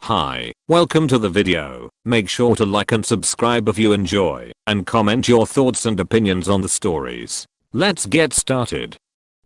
Hi, welcome to the video. Make sure to like and subscribe if you enjoy, and comment your thoughts and opinions on the stories. Let's get started.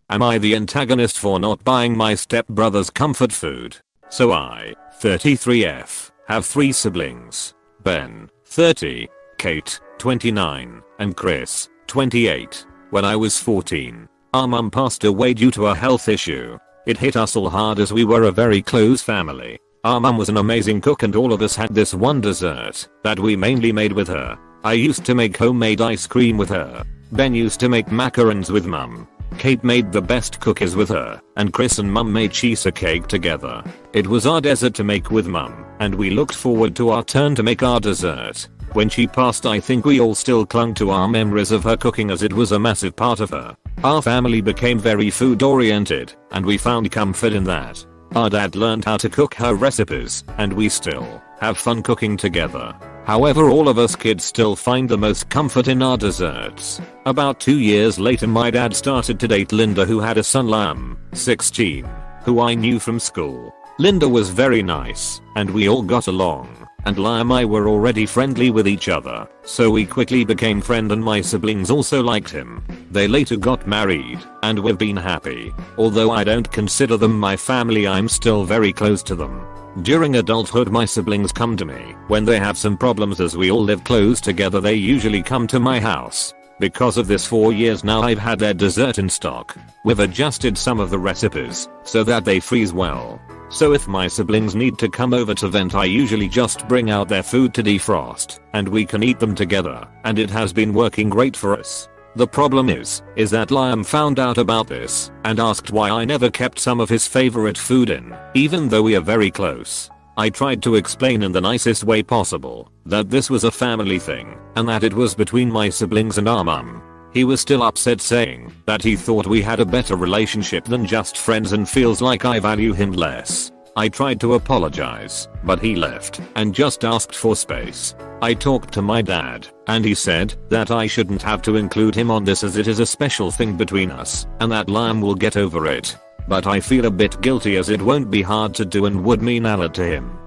Am I the antagonist for not buying my stepbrother's comfort food? So I, 33F, have 3 siblings. Ben, 30, Kate, 29, and Chris, 28. When I was 14, our mum passed away due to a health issue. It hit us all hard as we were a very close family. Our mum was an amazing cook and all of us had this one dessert that we mainly made with her. I used to make homemade ice cream with her. Ben used to make macarons with mum. Kate made the best cookies with her, and Chris and mum made cheesecake together. It was our dessert to make with mum, and we looked forward to our turn to make our dessert. When she passed, I think we all still clung to our memories of her cooking as it was a massive part of her. Our family became very food oriented, and we found comfort in that. Our dad learned how to cook her recipes, and we still have fun cooking together. However, all of us kids still find the most comfort in our desserts. About 2 years later, my dad started to date Linda, who had a son, Liam, 16, who I knew from school. Linda was very nice, and we all got along, and Liam and I were already friendly with each other, so we quickly became friends and my siblings also liked him. They later got married, and we've been happy. Although I don't consider them my family, I'm still very close to them. During adulthood, my siblings come to me when they have some problems. As we all live close together, they usually come to my house. Because of this, 4 years now I've had their dessert in stock. We've adjusted some of the recipes so that they freeze well. So if my siblings need to come over to vent, I usually just bring out their food to defrost, and we can eat them together, and it has been working great for us. The problem is that Liam found out about this and asked why I never kept some of his favorite food in, even though we are very close. I tried to explain in the nicest way possible that this was a family thing and that it was between my siblings and our mum. He was still upset, saying that he thought we had a better relationship than just friends and feels like I value him less. I tried to apologize, but he left and just asked for space. I talked to my dad, and he said that I shouldn't have to include him on this as it is a special thing between us, and that Liam will get over it. But I feel a bit guilty as it won't be hard to do and would mean a lot to him.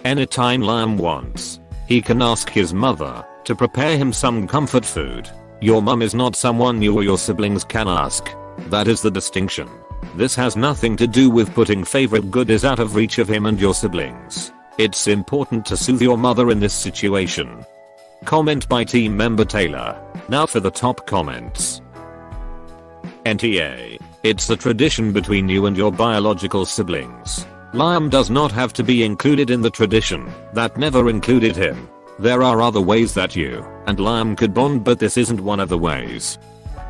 Anytime Liam wants, he can ask his mother to prepare him some comfort food. Your mum is not someone you or your siblings can ask. That is the distinction. This has nothing to do with putting favorite goodies out of reach of him and your siblings. It's important to soothe your mother in this situation. Comment by team member Taylor. Now for the top comments. NTA. It's a tradition between you and your biological siblings. Liam does not have to be included in the tradition that never included him. There are other ways that you and Liam could bond, but this isn't one of the ways.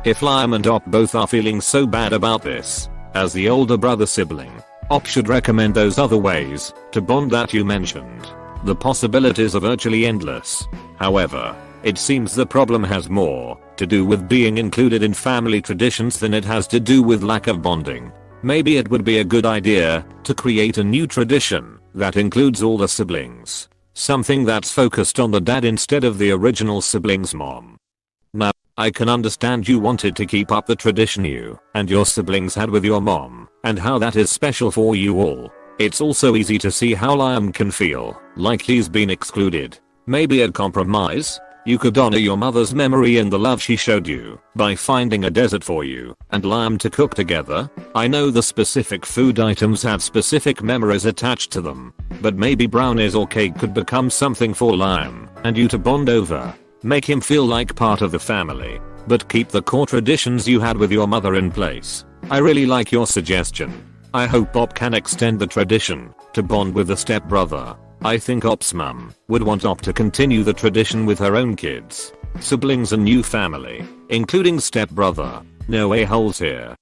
If Liam and Op both are feeling so bad about this, as the older brother sibling, Op should recommend those other ways to bond that you mentioned. The possibilities are virtually endless. However, it seems the problem has more to do with being included in family traditions than it has to do with lack of bonding. Maybe it would be a good idea to create a new tradition that includes all the siblings. Something that's focused on the dad instead of the original sibling's mom. Now, I can understand you wanted to keep up the tradition you and your siblings had with your mom, and how that is special for you all. It's also easy to see how Liam can feel like he's been excluded. Maybe a compromise? You could honor your mother's memory and the love she showed you by finding a dessert for you and Liam to cook together. I know the specific food items have specific memories attached to them, but maybe brownies or cake could become something for Liam and you to bond over. Make him feel like part of the family, but keep the core traditions you had with your mother in place. I really like your suggestion. I hope Op can extend the tradition to bond with the stepbrother. I think Op's mum would want Op to continue the tradition with her own kids, siblings and new family, including stepbrother. No a-holes here.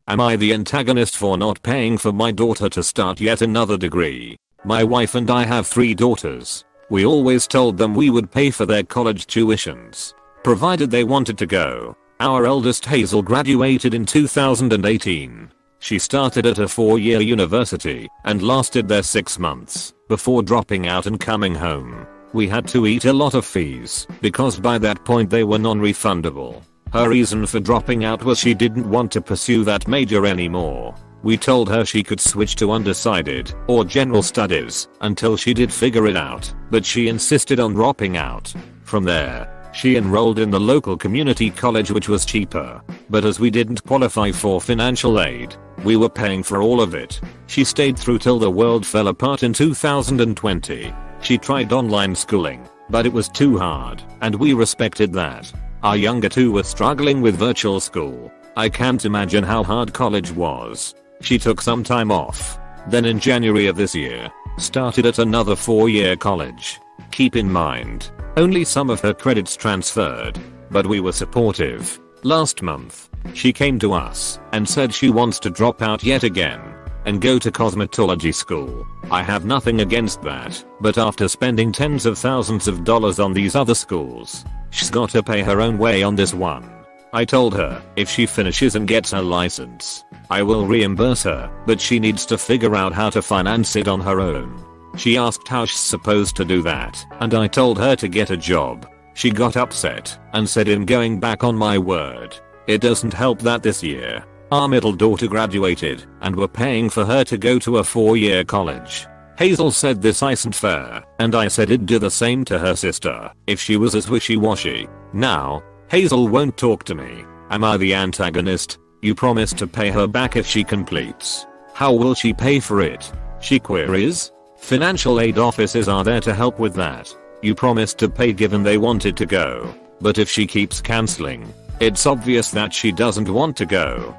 Am I the antagonist for not paying for my daughter to start yet another degree? My wife and I have 3 daughters. We always told them we would pay for their college tuitions, provided they wanted to go. Our eldest Hazel graduated in 2018. She started at a 4-year university and lasted there 6 months before dropping out and coming home. We had to eat a lot of fees because by that point they were non-refundable. Her reason for dropping out was she didn't want to pursue that major anymore. We told her she could switch to undecided or general studies until she did figure it out, but she insisted on dropping out. From there, she enrolled in the local community college, which was cheaper, but as we didn't qualify for financial aid, we were paying for all of it. She stayed through till the world fell apart in 2020. She tried online schooling, but it was too hard, and we respected that. Our younger two were struggling with virtual school. I can't imagine how hard college was. She took some time off, then in January of this year, started at another 4-year college. Keep in mind, only some of her credits transferred, but we were supportive. Last month, she came to us and said she wants to drop out yet again and go to cosmetology school. I have nothing against that, but after spending tens of thousands of dollars on these other schools, she's got to pay her own way on this one. I told her if she finishes and gets her license, I will reimburse her, but she needs to figure out how to finance it on her own. She asked how she's supposed to do that, and I told her to get a job. She got upset and said, "I'm going back on my word." It doesn't help that this year, our middle daughter graduated and we're paying for her to go to a 4-year college. Hazel said this isn't fair, and I said it'd do the same to her sister if she was as wishy-washy. Now, Hazel won't talk to me. Am I the antagonist? You promised to pay her back if she completes. How will she pay for it? She queries. Financial aid offices are there to help with that. You promised to pay given they wanted to go. But if she keeps canceling, it's obvious that she doesn't want to go.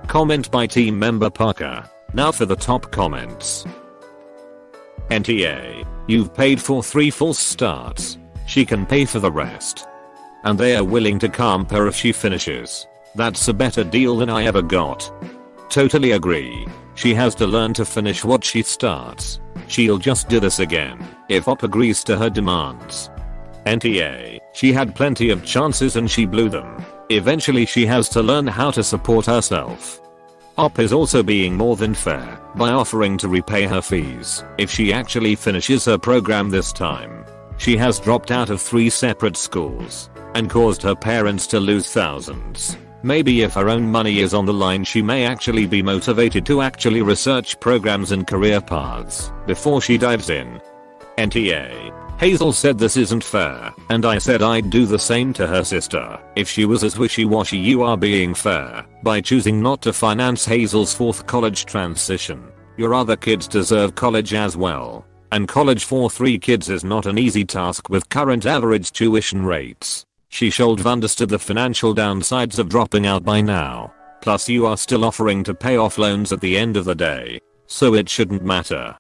Comment by team member Parker. Now for the top comments. NTA. You've paid for 3 false starts. She can pay for the rest. And they are willing to comp her if she finishes. That's a better deal than I ever got. Totally agree. She has to learn to finish what she starts. She'll just do this again if OP agrees to her demands. NTA. She had plenty of chances and she blew them. Eventually she has to learn how to support herself. OP is also being more than fair by offering to repay her fees if she actually finishes her program this time. She has dropped out of 3 separate schools and caused her parents to lose thousands. Maybe if her own money is on the line, she may actually be motivated to actually research programs and career paths before she dives in. NTA. Hazel said this isn't fair, and I said I'd do the same to her sister if she was as wishy-washy. You are being fair by choosing not to finance Hazel's 4th college transition. Your other kids deserve college as well, and college for 3 kids is not an easy task with current average tuition rates. She should have understood the financial downsides of dropping out by now. Plus you are still offering to pay off loans at the end of the day, so it shouldn't matter.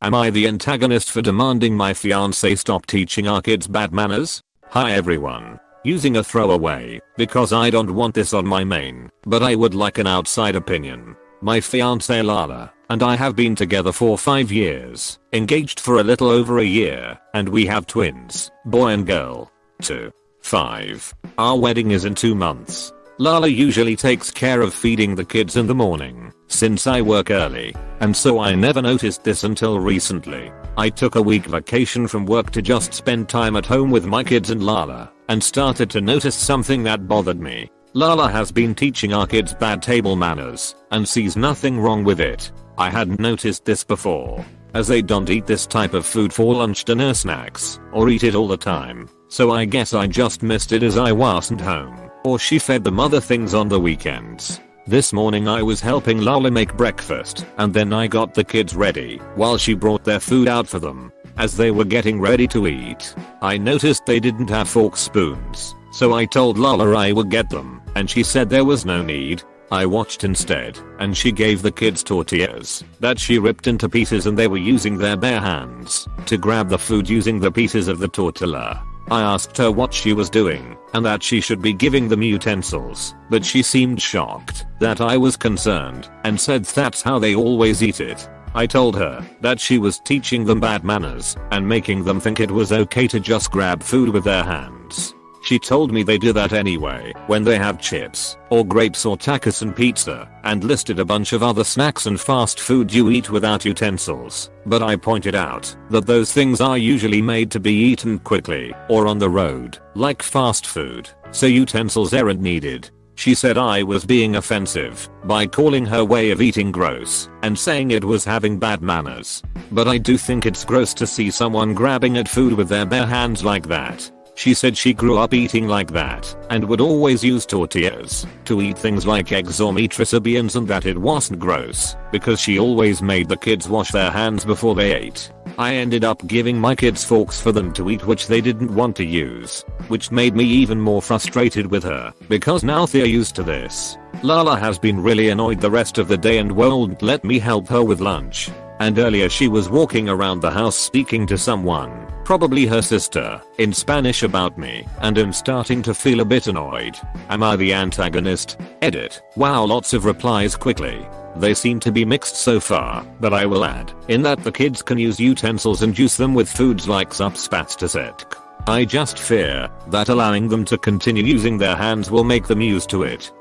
Am I the antagonist for demanding my fiance stop teaching our kids bad manners? Hi everyone. Using a throwaway, because I don't want this on my main, but I would like an outside opinion. My fiance Lala and I have been together for 5 years, engaged for a little over a year, and we have twins, boy and girl. 2. 5. Our wedding is in 2 months. Lala usually takes care of feeding the kids in the morning, since I work early, and so I never noticed this until recently. I took a week vacation from work to just spend time at home with my kids and Lala, and started to notice something that bothered me. Lala has been teaching our kids bad table manners, and sees nothing wrong with it. I hadn't noticed this before, as they don't eat this type of food for lunch, dinner, snacks, or eat it all the time. So I guess I just missed it as I wasn't home, or she fed them other things on the weekends. This morning I was helping Lala make breakfast, and then I got the kids ready while she brought their food out for them. As they were getting ready to eat, I noticed they didn't have forks, spoons, so I told Lala I would get them, and she said there was no need. I watched instead, and she gave the kids tortillas that she ripped into pieces, and they were using their bare hands to grab the food using the pieces of the tortilla. I asked her what she was doing and that she should be giving them utensils, but she seemed shocked that I was concerned and said that's how they always eat it. I told her that she was teaching them bad manners and making them think it was okay to just grab food with their hands. She told me they do that anyway when they have chips or grapes or tacos and pizza, and listed a bunch of other snacks and fast food you eat without utensils. But I pointed out that those things are usually made to be eaten quickly or on the road, like fast food, so utensils aren't needed. She said I was being offensive by calling her way of eating gross and saying it was having bad manners. But I do think it's gross to see someone grabbing at food with their bare hands like that. She said she grew up eating like that and would always use tortillas to eat things like eggs or meat recipients, and that it wasn't gross because she always made the kids wash their hands before they ate. I ended up giving my kids forks for them to eat which they didn't want to use, which made me even more frustrated with her because now they're used to this. Lala has been really annoyed the rest of the day and won't let me help her with lunch. And earlier she was walking around the house speaking to someone, probably her sister, in Spanish about me, and I'm starting to feel a bit annoyed. Am I the antagonist? Edit. Wow, lots of replies quickly. They seem to be mixed so far, but I will add in that the kids can use utensils and use them with foods like zapspastasek. I just fear that allowing them to continue using their hands will make them used to it.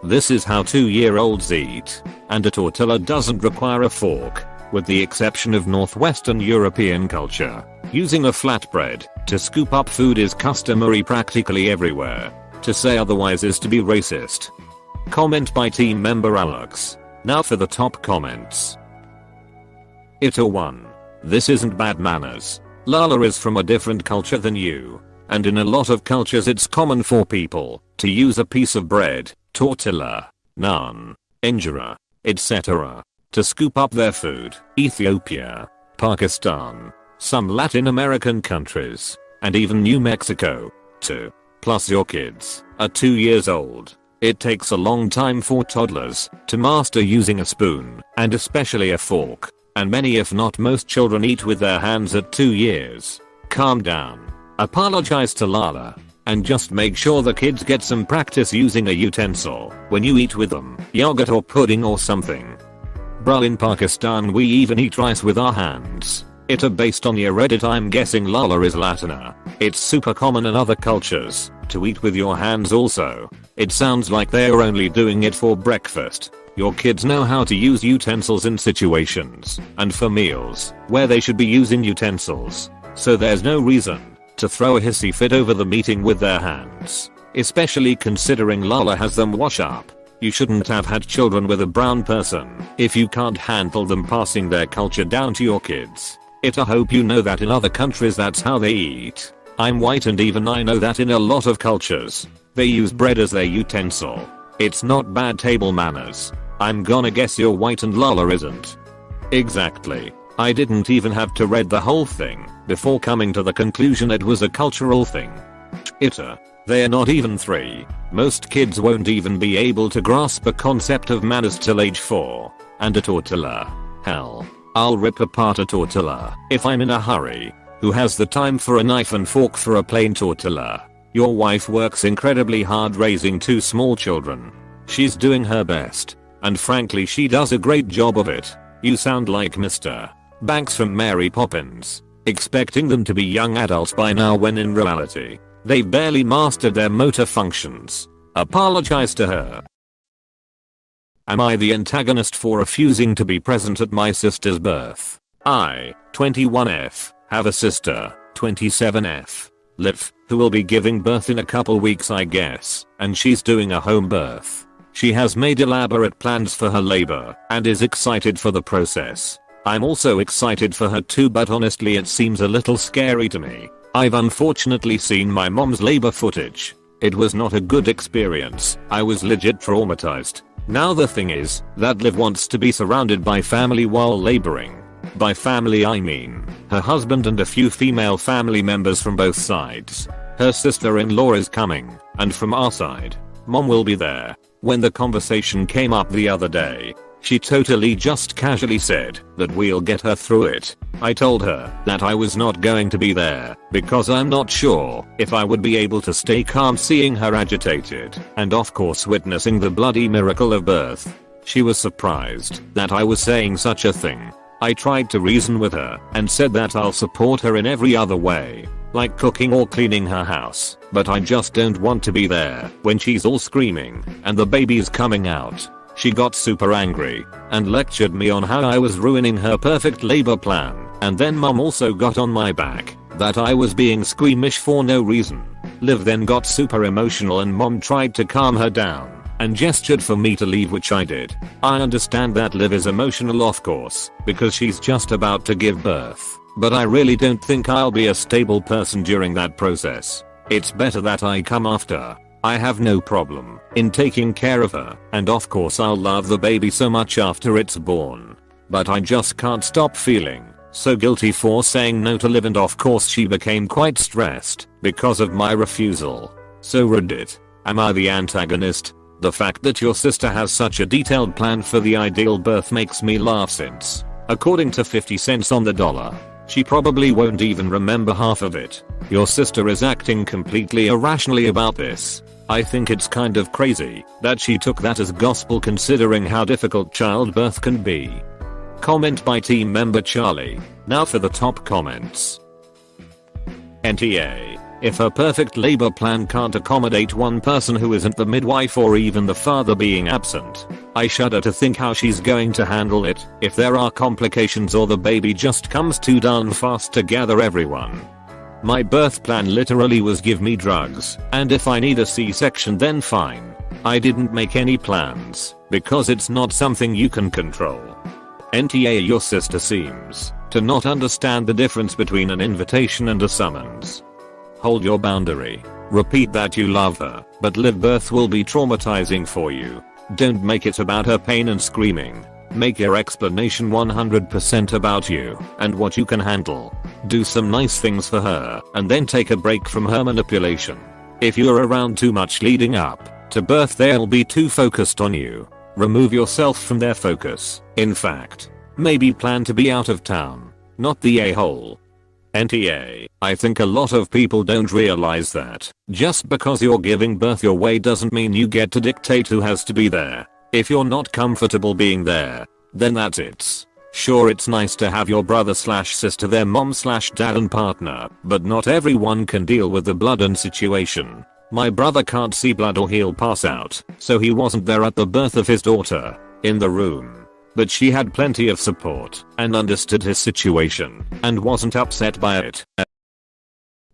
This is how 2-year-olds eat, and a tortilla doesn't require a fork. With the exception of Northwestern European culture, using a flatbread to scoop up food is customary practically everywhere. To say otherwise is to be racist. Comment by team member Alex. Now for the top comments. AITA 1. This isn't bad manners. Lala is from a different culture than you. And in a lot of cultures it's common for people to use a piece of bread, tortilla, naan, injera, etc. to scoop up their food. Ethiopia, Pakistan, some Latin American countries, and even New Mexico, too. Plus your kids are 2 years old. It takes a long time for toddlers to master using a spoon, and especially a fork, and many if not most children eat with their hands at 2 years. Calm down. Apologize to Lala, and just make sure the kids get some practice using a utensil when you eat with them, yogurt or pudding or something. Bruh, in Pakistan we even eat rice with our hands. AITA based on your Reddit, I'm guessing Lala is Latina. It's super common in other cultures to eat with your hands also. It sounds like they're only doing it for breakfast. Your kids know how to use utensils in situations and for meals where they should be using utensils. So there's no reason to throw a hissy fit over them eating with their hands. Especially considering Lala has them wash up. You shouldn't have had children with a brown person if you can't handle them passing their culture down to your kids. I hope you know that in other countries that's how they eat. I'm white and even I know that in a lot of cultures, they use bread as their utensil. It's not bad table manners. I'm gonna guess you're white and Lala isn't. Exactly. I didn't even have to read the whole thing before coming to the conclusion it was a cultural thing. AITA. They're not even 3. Most kids won't even be able to grasp a concept of manners till age 4. And a tortilla. Hell. I'll rip apart a tortilla if I'm in a hurry. Who has the time for a knife and fork for a plain tortilla? Your wife works incredibly hard raising 2 small children. She's doing her best. And frankly she does a great job of it. You sound like Mr. Banks from Mary Poppins, expecting them to be young adults by now when in reality, they've barely mastered their motor functions. Apologize to her. Am I the antagonist for refusing to be present at my sister's birth? I, 21F, have a sister, 27F, Liv, who will be giving birth in a couple weeks I guess, and she's doing a home birth. She has made elaborate plans for her labor and is excited for the process. I'm also excited for her too, but honestly it seems a little scary to me. I've unfortunately seen my mom's labor footage. It was not a good experience. I was legit traumatized. Now the thing is that Liv wants to be surrounded by family while laboring. By family I mean her husband and a few female family members from both sides. Her sister-in-law is coming, and from our side, mom will be there. When the conversation came up the other day, she totally just casually said that we'll get her through it. I told her that I was not going to be there because I'm not sure if I would be able to stay calm seeing her agitated and of course witnessing the bloody miracle of birth. She was surprised that I was saying such a thing. I tried to reason with her and said that I'll support her in every other way, like cooking or cleaning her house, but I just don't want to be there when she's all screaming and the baby's coming out. She got super angry and lectured me on how I was ruining her perfect labor plan, and then mom also got on my back that I was being squeamish for no reason. Liv then got super emotional and mom tried to calm her down and gestured for me to leave, which I did. I understand that Liv is emotional, of course, because she's just about to give birth, but I really don't think I'll be a stable person during that process. It's better that I come after. I have no problem in taking care of her, and of course I'll love the baby so much after it's born. But I just can't stop feeling so guilty for saying no to Liv, and of course she became quite stressed because of my refusal. So Reddit, am I the antagonist? The fact that your sister has such a detailed plan for the ideal birth makes me laugh, since, according to 50 cents on the dollar, she probably won't even remember half of it. Your sister is acting completely irrationally about this. I think it's kind of crazy that she took that as gospel, considering how difficult childbirth can be. Comment by team member Charlie. Now for the top comments. NTA. If her perfect labor plan can't accommodate one person who isn't the midwife or even the father being absent, I shudder to think how she's going to handle it if there are complications or the baby just comes too darn fast to gather everyone. My birth plan literally was give me drugs, and if I need a C-section then fine. I didn't make any plans, because it's not something you can control. NTA. Your sister seems to not understand the difference between an invitation and a summons. Hold your boundary. Repeat that you love her, but live birth will be traumatizing for you. Don't make it about her pain and screaming. Make your explanation 100% about you and what you can handle. Do some nice things for her and then take a break from her manipulation. If you're around too much leading up to birth, they'll be too focused on you. Remove yourself from their focus. In fact, maybe plan to be out of town, not the a-hole. NTA. I think a lot of people don't realize that just because you're giving birth your way doesn't mean you get to dictate who has to be there. If you're not comfortable being there, then that's it. Sure, it's nice to have your brother/sister there, mom/dad and partner, but not everyone can deal with the blood and situation. My brother can't see blood or he'll pass out, so he wasn't there at the birth of his daughter, in the room. But she had plenty of support and understood his situation and wasn't upset by it.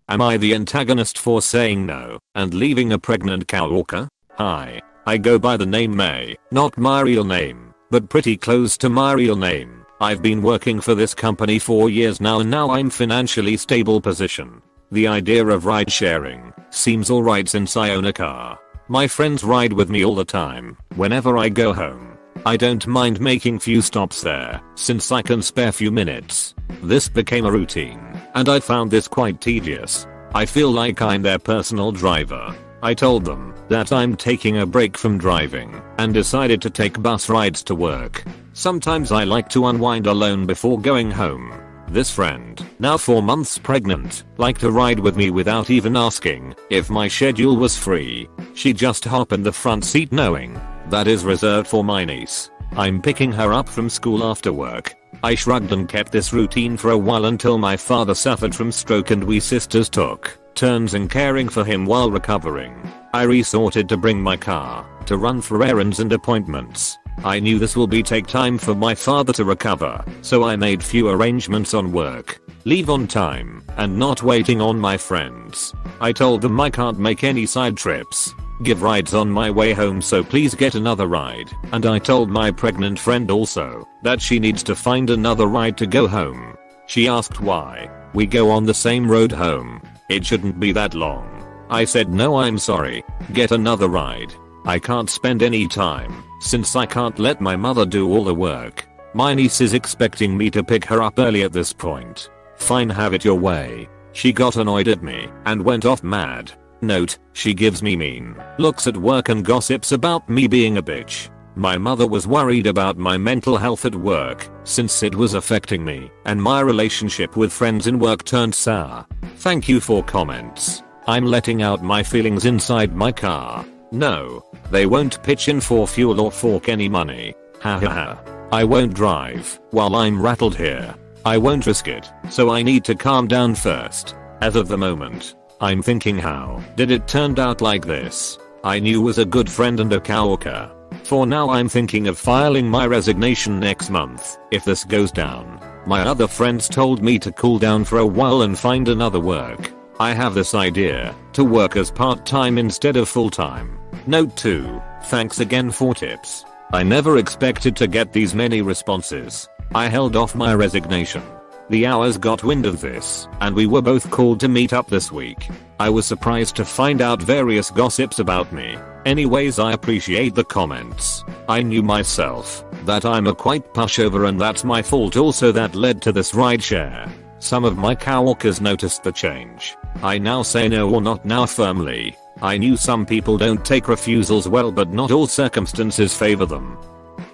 Am I the antagonist for saying no and leaving a pregnant Coworker? Hi, I go by the name May, not my real name, but pretty close to my real name. I've been working for this company for years now, and now I'm financially stable position. The idea of ride sharing seems alright since I own a car. My friends ride with me all the time whenever I go home. I don't mind making few stops there since I can spare few minutes. This became a routine, and I found this quite tedious. I feel like I'm their personal driver. I told them that I'm taking a break from driving and decided to take bus rides to work. Sometimes I like to unwind alone before going home. This friend, now 4 months pregnant, liked to ride with me without even asking if my schedule was free. She just hop in the front seat knowing that is reserved for my niece. I'm picking her up from school after work. I shrugged and kept this routine for a while until my father suffered from stroke and we sisters took turns in caring for him while recovering. I resorted to bring my car to run for errands and appointments. I knew this will take time for my father to recover, so I made few arrangements on work, leave on time, and not waiting on my friends. I told them I can't make any side trips, give rides on my way home, so please get another ride. And I told my pregnant friend also that she needs to find another ride to go home. She asked why. We go on the same road home. It shouldn't be that long. I said no, I'm sorry. Get another ride. I can't spend any time since I can't let my mother do all the work. My niece is expecting me to pick her up early at this point. Fine, have it your way. She got annoyed at me and went off mad. Note, she gives me mean looks at work and gossips about me being a bitch. My mother was worried about my mental health at work since it was affecting me, and my relationship with friends in work turned sour. Thank you for comments. I'm letting out my feelings inside my car. No, they won't pitch in for fuel or fork any money. Ha ha ha. I won't drive while I'm rattled here. I won't risk it, so I need to calm down first. As of the moment, I'm thinking, how did it turn out like this? I knew was a good friend and a Coworker. For now I'm thinking of filing my resignation next month if this goes down. My other friends told me to cool down for a while and find another work. I have this idea to work as part-time instead of full-time. Note 2. Thanks again for tips. I never expected to get these many responses. I held off my resignation. The hours got wind of this, and we were both called to meet up this week. I was surprised to find out various gossips about me. Anyways, I appreciate the comments. I knew myself that I'm a quite pushover and that's my fault, also that led to this rideshare. Some of my coworkers noticed the change. I now say no or not now firmly. I knew some people don't take refusals well, but not all circumstances favor them.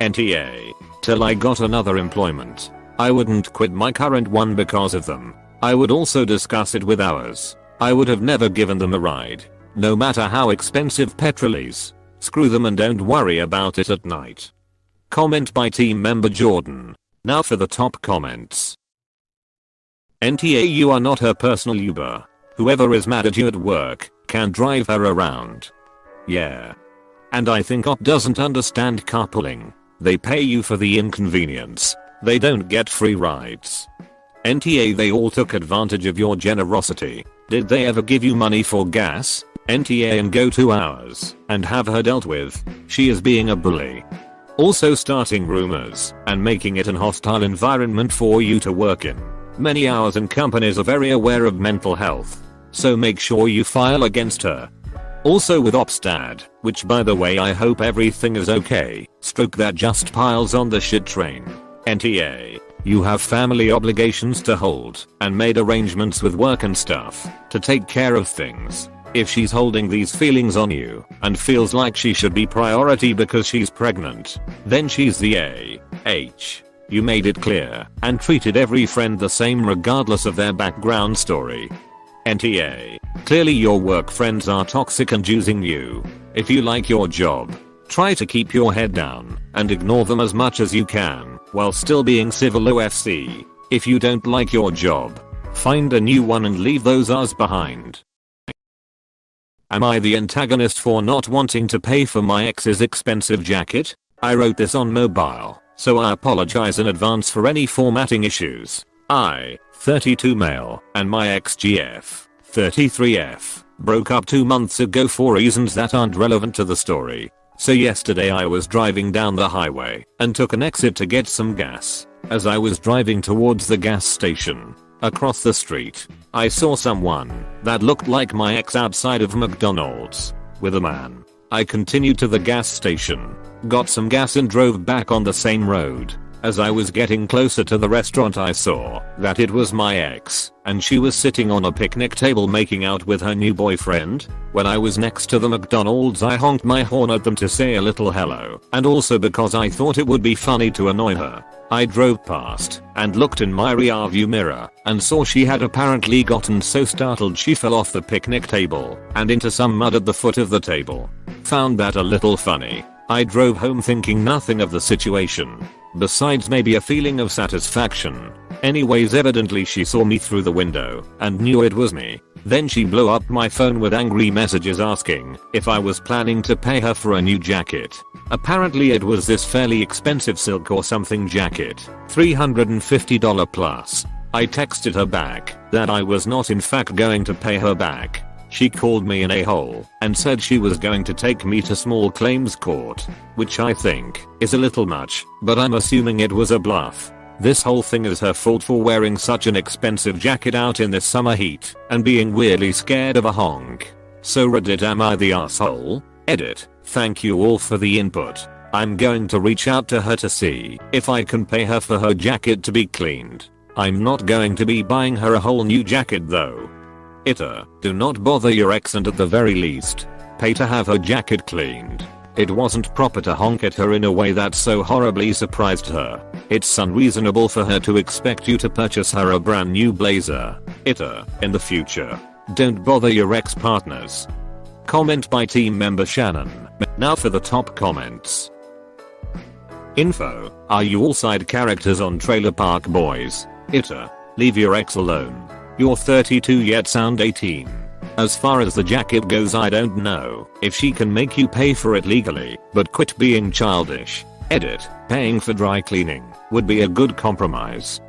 NTA. Till I got another employment. I wouldn't quit my current one because of them. I would also discuss it with ours. I would have never given them a ride. No matter how expensive petrol is. Screw them and don't worry about it at night. Comment by team member Jordan. Now for the top comments. NTA, you are not her personal Uber. Whoever is mad at you at work can drive her around. Yeah. And I think OP doesn't understand carpooling. They pay you for the inconvenience. They don't get free rides. NTA, they all took advantage of your generosity. Did they ever give you money for gas? NTA, and go 2 hours and have her dealt with. She is being a bully. Also starting rumors and making it an hostile environment for you to work in. Many hours and companies are very aware of mental health. So make sure you file against her. Also with Opstad, which by the way I hope everything is okay, stroke that just piles on the shit train. NTA, you have family obligations to hold and made arrangements with work and stuff to take care of things. If she's holding these feelings on you and feels like she should be priority because she's pregnant, then she's the A.H. You made it clear and treated every friend the same regardless of their background story. NTA, clearly your work friends are toxic and using you. If you like your job, try to keep your head down and ignore them as much as you can while still being civil. OFC, if you don't like your job, find a new one and leave those others behind. Am I the antagonist for not wanting to pay for my ex's expensive jacket? I wrote this on mobile, so I apologize in advance for any formatting issues. I, 32 male, and my ex GF, 33F, broke up 2 months ago for reasons that aren't relevant to the story. So yesterday I was driving down the highway and took an exit to get some gas. As I was driving towards the gas station, across the street, I saw someone that looked like my ex outside of McDonald's with a man. I continued to the gas station, got some gas and drove back on the same road. As I was getting closer to the restaurant I saw that it was my ex and she was sitting on a picnic table making out with her new boyfriend. When I was next to the McDonald's I honked my horn at them to say a little hello, and also because I thought it would be funny to annoy her. I drove past and looked in my rearview mirror and saw she had apparently gotten so startled she fell off the picnic table and into some mud at the foot of the table. Found that a little funny. I drove home thinking nothing of the situation, besides maybe a feeling of satisfaction. Anyways, evidently she saw me through the window and knew it was me. Then she blew up my phone with angry messages asking if I was planning to pay her for a new jacket. Apparently it was this fairly expensive silk or something jacket, $350 plus. I texted her back that I was not in fact going to pay her back. She called me an a-hole and said she was going to take me to small claims court, which I think is a little much, but I'm assuming it was a bluff. This whole thing is her fault for wearing such an expensive jacket out in this summer heat and being weirdly scared of a honk. So Reddit, am I the asshole? Edit. Thank you all for the input. I'm going to reach out to her to see if I can pay her for her jacket to be cleaned. I'm not going to be buying her a whole new jacket though. AITA, do not bother your ex and at the very least, pay to have her jacket cleaned. It wasn't proper to honk at her in a way that so horribly surprised her. It's unreasonable for her to expect you to purchase her a brand new blazer. AITA, in the future, don't bother your ex-partners. Comment by team member Shannon. Now for the top comments. Info, are you all side characters on Trailer Park Boys? AITA, leave your ex alone. You're 32 yet sound 18. As far as the jacket goes, I don't know if she can make you pay for it legally, but quit being childish. Edit, paying for dry cleaning would be a good compromise.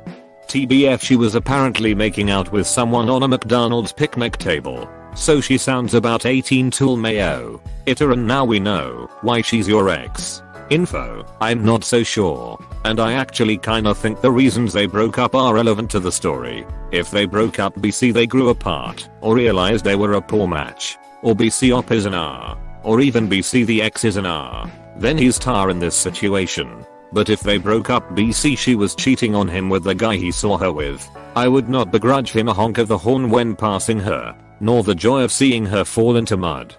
TBF, she was apparently making out with someone on a McDonald's picnic table. So she sounds about 18 tool mayo. AITA, and now we know why she's your ex. Info, I'm not so sure. And I actually kinda think the reasons they broke up are relevant to the story. If they broke up BC they grew apart, or realized they were a poor match, or BC op is an R, or even BC the ex is an R, then he's tar in this situation. But if they broke up BC she was cheating on him with the guy he saw her with, I would not begrudge him a honk of the horn when passing her, nor the joy of seeing her fall into mud.